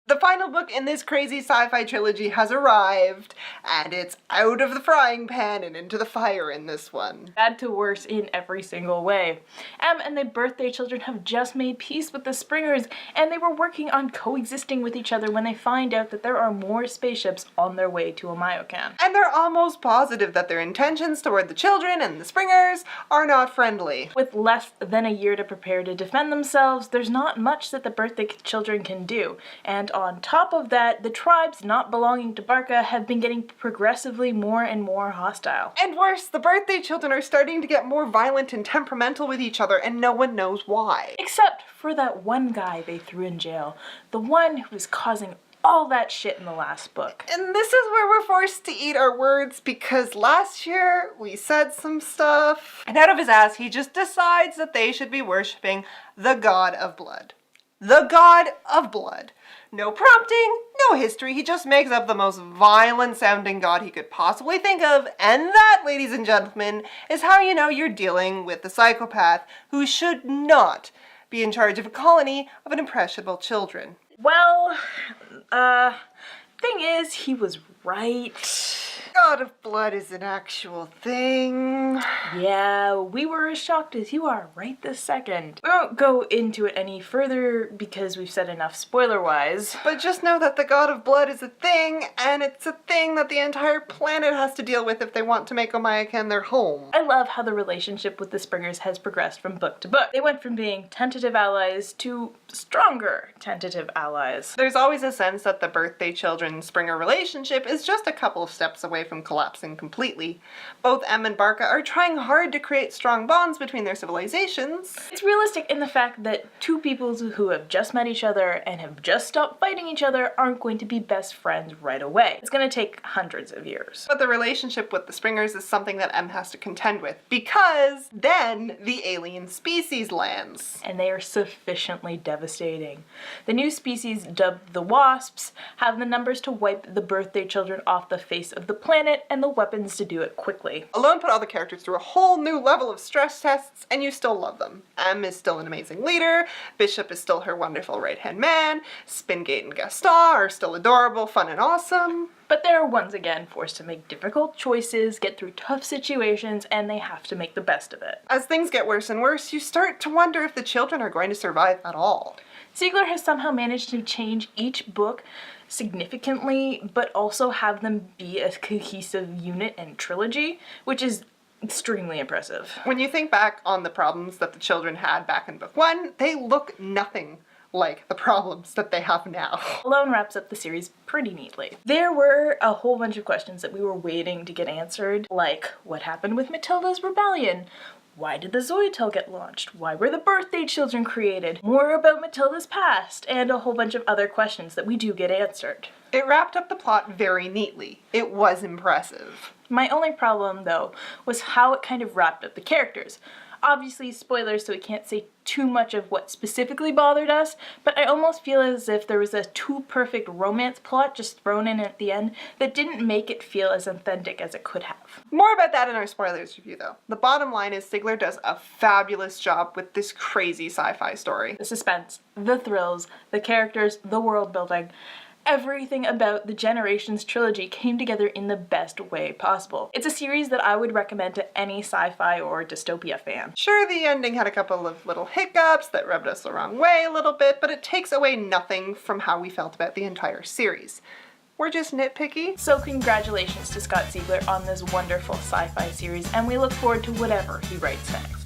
The final book in this crazy sci-fi trilogy has arrived, and it's out of the frying pan and into the fire in this one. Bad to worse in every single way. Em and the birthday children have just made peace with the Springers, and they were working on coexisting with each other when they find out that there are more spaceships on their way to Omayocan. And they're almost positive that their intentions toward the children and the Springers are not friendly. With less than a year to prepare to defend themselves, there's not much that the birthday children can do, and on top of that, the tribes not belonging to Barca have been getting progressively more and more hostile. And worse, the birthday children are starting to get more violent and temperamental with each other, and no one knows why. Except for that one guy they threw in jail, the one who was causing all that shit in the last book. And this is where we're forced to eat our words, because last year we said some stuff, and out of his ass he just decides that they should be worshipping the god of blood. The god of blood. No prompting, no history, he just makes up the most violent sounding god he could possibly think of, and that, ladies and gentlemen, is how you know you're dealing with a psychopath who should not be in charge of a colony of impressionable children. Well, thing is, he was right. God of blood is an actual thing. Yeah, we were as shocked as you are right this second. We won't go into it any further because we've said enough spoiler-wise. But just know that the god of blood is a thing, and it's a thing that the entire planet has to deal with if they want to make Omayocan their home. I love how the relationship with the Springers has progressed from book to book. They went from being tentative allies to stronger tentative allies. There's always a sense that the birthday children-Springer relationship is just a couple of steps away from collapsing completely. Both Em and Barca are trying hard to create strong bonds between their civilizations. It's realistic in the fact that two peoples who have just met each other and have just stopped fighting each other aren't going to be best friends right away. It's going to take hundreds of years. But the relationship with the Springers is something that Em has to contend with, because then the alien species lands. And they are sufficiently devastating. The new species, dubbed the Wasps, have the numbers to wipe the birthday children off the face of the planet and the weapons to do it quickly. Alone put all the characters through a whole new level of stress tests, and you still love them. Em is still an amazing leader, Bishop is still her wonderful right-hand man, Spingate and Gaston are still adorable, fun, and awesome. But they're once again forced to make difficult choices, get through tough situations, and they have to make the best of it. As things get worse and worse, you start to wonder if the children are going to survive at all. Sigler has somehow managed to change each book significantly, but also have them be a cohesive unit and trilogy, which is extremely impressive. When you think back on the problems that the children had back in book 1, they look nothing like the problems that they have now. Alone wraps up the series pretty neatly. There were a whole bunch of questions that we were waiting to get answered, like what happened with Matilda's rebellion? Why did the Zoetel get launched? Why were the birthday children created? More about Matilda's past, and a whole bunch of other questions that we do get answered. It wrapped up the plot very neatly. It was impressive. My only problem, though, was how it kind of wrapped up the characters. Obviously spoilers, so we can't say too much of what specifically bothered us, but I almost feel as if there was a too perfect romance plot just thrown in at the end that didn't make it feel as authentic as it could have. More about that in our spoilers review, though. The bottom line is Sigler does a fabulous job with this crazy sci-fi story. The suspense, the thrills, the characters, the world building, everything about the Generations trilogy came together in the best way possible. It's a series that I would recommend to any sci-fi or dystopia fan. Sure, the ending had a couple of little hiccups that rubbed us the wrong way a little bit, but it takes away nothing from how we felt about the entire series. We're just nitpicky. So congratulations to Scott Sigler on this wonderful sci-fi series, and we look forward to whatever he writes next.